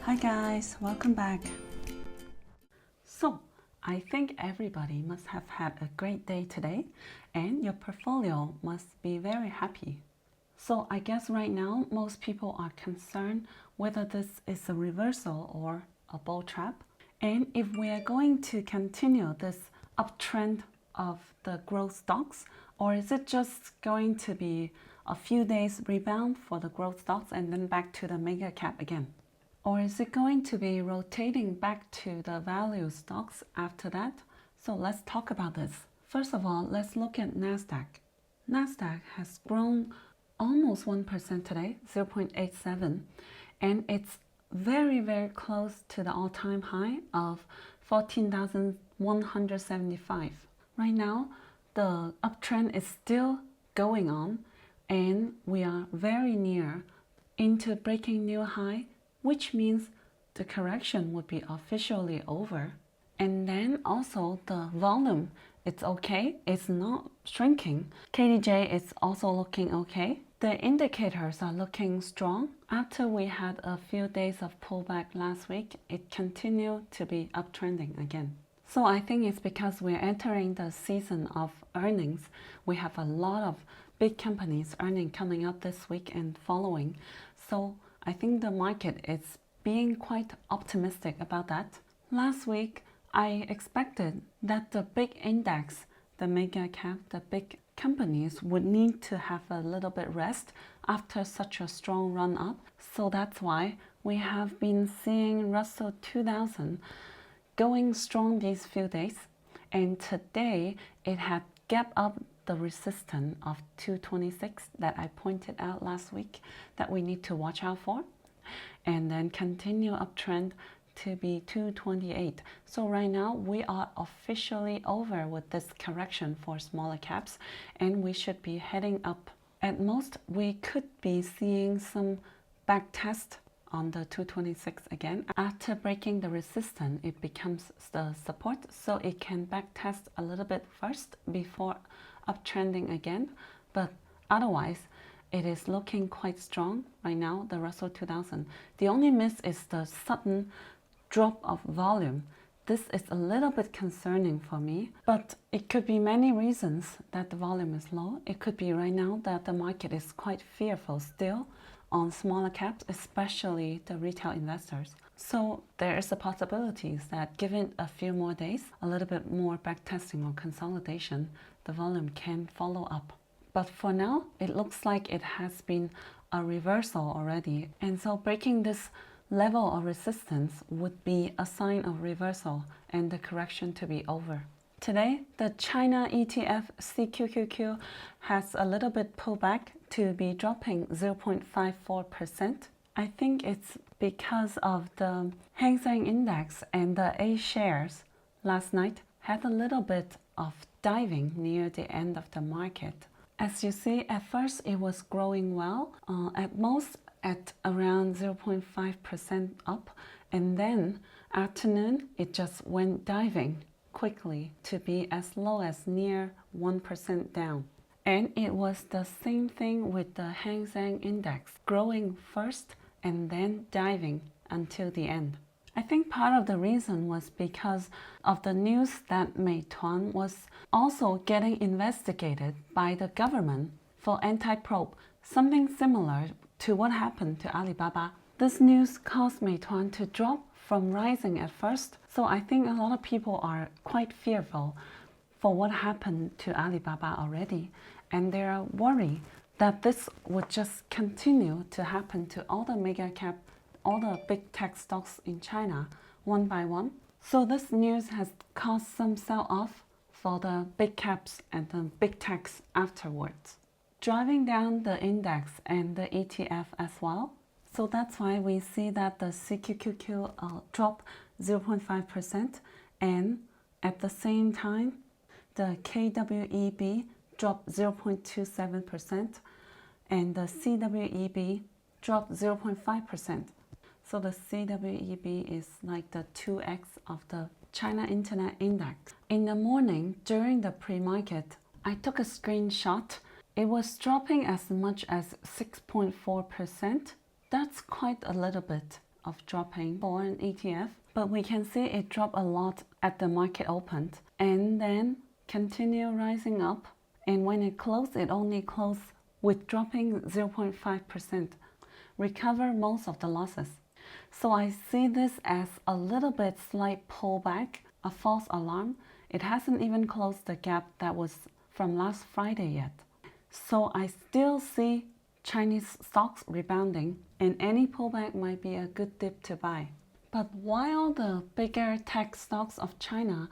Hi guys, welcome back. So, I think everybody must have had a great day today and your portfolio must be very happy. So I guess right now most people are concerned whether this is a reversal or a bull trap. And if we are going to continue this uptrend of the growth stocks, or is it just going to be a few days rebound for the growth stocks and then back to the mega cap again? Or is it going to be rotating back to the value stocks after that? So let's talk about this. First of all, let's look at Nasdaq. Nasdaq has grown almost 1% today, 0.87, and it's very close to the all-time high of 14,175. Right now, the uptrend is still going on, and we are very near into breaking new high, which means the correction would be officially over. And then also the volume, it's okay, it's not shrinking. KDJ is also looking okay. The indicators are looking strong. After we had a few days of pullback last week, it continued to be uptrending again. So I think it's because we're entering the season of earnings. We have a lot of big companies earning coming up this week and following. So I think the market is being quite optimistic about that. Last week, I expected that the big index, the mega cap, the big companies would need to have a little bit rest after such a strong run up. So that's why we have been seeing Russell 2000 going strong these few days. And today it had gapped up the resistance of 226 that I pointed out last week that we need to watch out for, and then continue uptrend to be 228. So right now we are officially over with this correction for smaller caps, and we should be heading up. At most we could be seeing some back test on the 226 again. After breaking the resistance, it becomes the support, so it can back test a little bit first before uptrending again, but otherwise it is looking quite strong right now, the Russell 2000. The only miss is the sudden drop of volume. This is a little bit concerning for me, but it could be many reasons that the volume is low. It could be right now that the market is quite fearful still on smaller caps, especially the retail investors. So there is a possibility that given a few more days, a little bit more backtesting or consolidation, the volume can follow up. But for now, it looks like it has been a reversal already. And so breaking this level of resistance would be a sign of reversal and the correction to be over. Today, the China ETF CQQQ has a little bit pullback to be dropping 0.54%. I think it's because of the Hang Seng Index and the A shares last night had a little bit of diving near the end of the market. As you see, at first it was growing well, at most at around 0.5% up, and then afternoon it just went diving quickly to be as low as near 1% down. And it was the same thing with the Hang Seng Index, growing first and then diving until the end. I think part of the reason was because of the news that Meituan was also getting investigated by the government for anti-probe, something similar to what happened to Alibaba. This news caused Meituan to drop from rising at first, so I think a lot of people are quite fearful for what happened to Alibaba already, and they are worried that this would just continue to happen to all the mega cap, all the big tech stocks in China, one by one. So this news has caused some sell-off for the big caps and the big techs afterwards, driving down the index and the ETF as well. So that's why we see that the CQQQ drop 0.5%, and at the same time, the KWEB dropped 0.27%, and the CWEB dropped 0.5%. So the CWEB is like the 2x of the China Internet Index. In the morning, during the pre-market, I took a screenshot. It was dropping as much as 6.4%. That's quite a little bit of dropping for an ETF, but we can see it dropped a lot at the market opened and then continue rising up. And when it closed, it only closed with dropping 0.5%, recover most of the losses. So I see this as a little bit slight pullback, a false alarm. It hasn't even closed the gap that was from last Friday yet. So I still see Chinese stocks rebounding, and any pullback might be a good dip to buy. But while the bigger tech stocks of China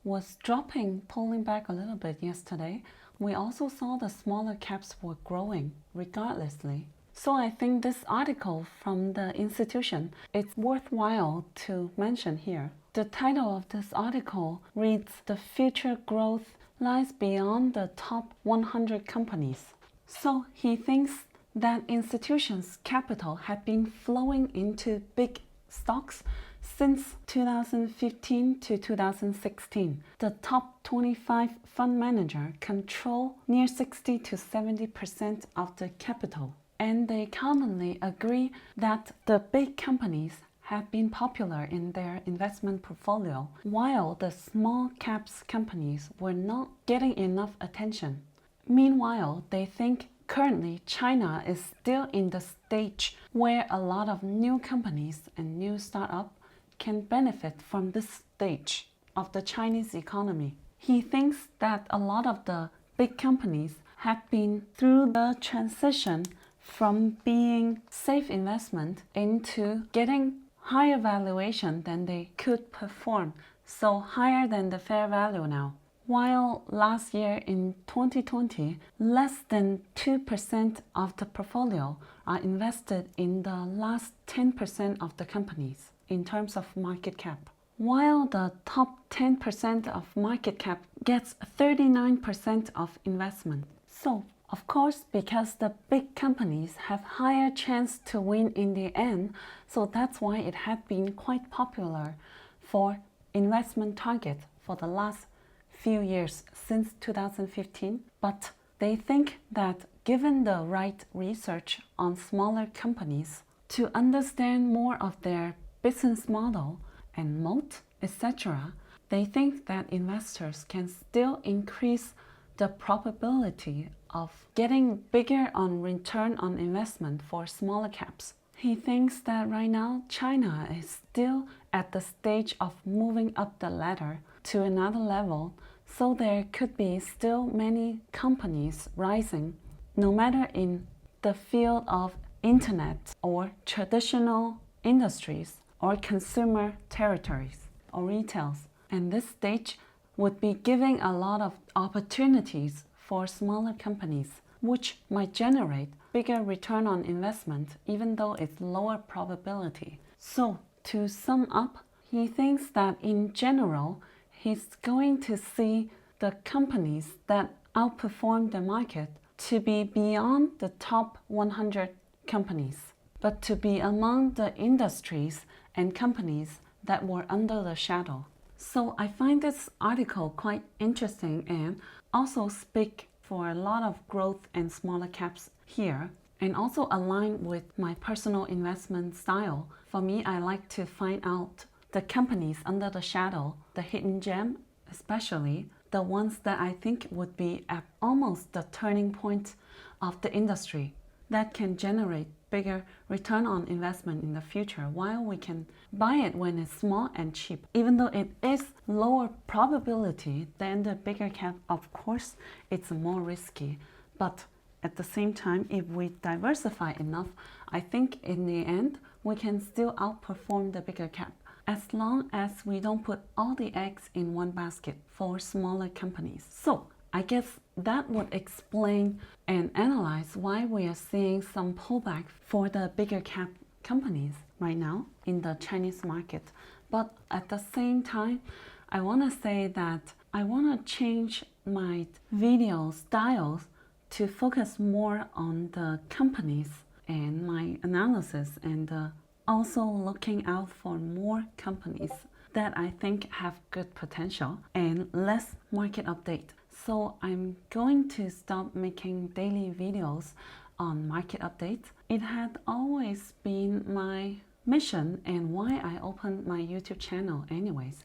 was dropping, pulling back a little bit yesterday, we also saw the smaller caps were growing regardlessly. So I think this article from the institution, it's worthwhile to mention here. The title of this article reads, "The future growth lies beyond the top 100 companies." So he thinks that institutions' capital had been flowing into big stocks since 2015 to 2016. The top 25 fund manager control near 60 to 70% of the capital. And they commonly agree that the big companies have been popular in their investment portfolio, while the small caps companies were not getting enough attention. Meanwhile, they think currently China is still in the stage where a lot of new companies and new startups can benefit from this stage of the Chinese economy. He thinks that a lot of the big companies have been through the transition from being safe investment into getting higher valuation than they could perform, so higher than the fair value now. While last year in 2020, less than 2% of the portfolio are invested in the last 10% of the companies in terms of market cap, while the top 10% of market cap gets 39% of investment. So of course, because the big companies have higher chance to win in the end, so that's why it had been quite popular for investment target for the last few years since 2015. But they think that given the right research on smaller companies to understand more of their business model and moat, etc., they think that investors can still increase the probability of getting bigger on return on investment for smaller caps. He thinks that right now China is still at the stage of moving up the ladder to another level, so there could be still many companies rising, no matter in the field of internet or traditional industries or consumer territories or retails. And this stage would be giving a lot of opportunities for smaller companies, which might generate bigger return on investment even though it's lower probability. So to sum up, he thinks that in general, he's going to see the companies that outperform the market to be beyond the top 100 companies, but to be among the industries and companies that were under the shadow. So I find this article quite interesting and also speak for a lot of growth and smaller caps here, and also align with my personal investment style. For me, I like to find out the companies under the shadow, the hidden gem, especially the ones that I think would be at almost the turning point of the industry that can generate bigger return on investment in the future, while we can buy it when it's small and cheap. Even though it is lower probability than the bigger cap, of course, it's more risky. But at the same time, if we diversify enough, I think in the end, we can still outperform the bigger cap, as long as we don't put all the eggs in one basket for smaller companies. So I guess that would explain and analyze why we are seeing some pullback for the bigger cap companies right now in the Chinese market. But at the same time, I want to say that I want to change my video styles to focus more on the companies and my analysis, and also looking out for more companies that I think have good potential and less market update. So I'm going to stop making daily videos on market updates. It had always been my mission and why I opened my YouTube channel anyways,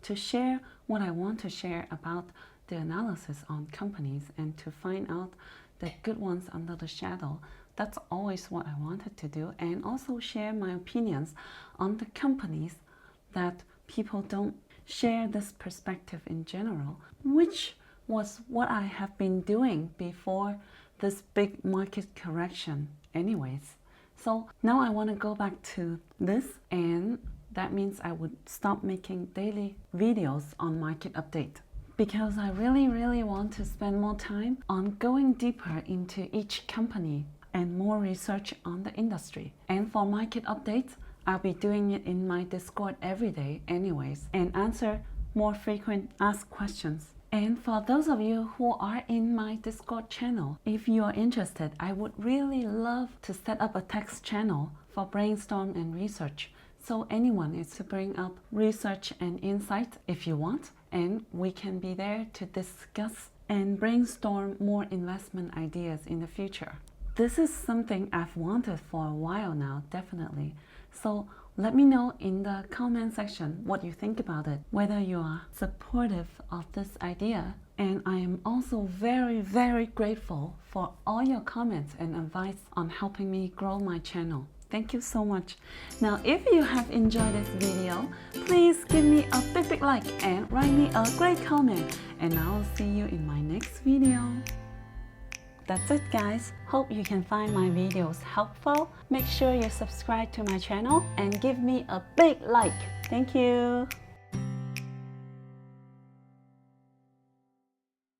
to share what I want to share about the analysis on companies and to find out the good ones under the shadow. That's always what I wanted to do, and also share my opinions on the companies that people don't share this perspective in general, which was what I have been doing before this big market correction anyways. So now I want to go back to this, and that means I would stop making daily videos on market update, because I really want to spend more time on going deeper into each company and more research on the industry. And for market updates, I'll be doing it in my Discord every day anyways, and answer more frequent asked questions. And for those of you who are in my Discord channel, if you are interested, I would really love to set up a text channel for brainstorm and research. So anyone is to bring up research and insight if you want, and we can be there to discuss and brainstorm more investment ideas in the future. This is something I've wanted for a while now, definitely. So let me know in the comment section what you think about it, whether you are supportive of this idea. And I am also very grateful for all your comments and advice on helping me grow my channel. Thank you so much. Now, if you have enjoyed this video, please give me a big like and write me a great comment. And I'll see you in my next video. That's it, guys. Hope you can find my videos helpful. Make sure you subscribe to my channel and give me a big like. Thank you.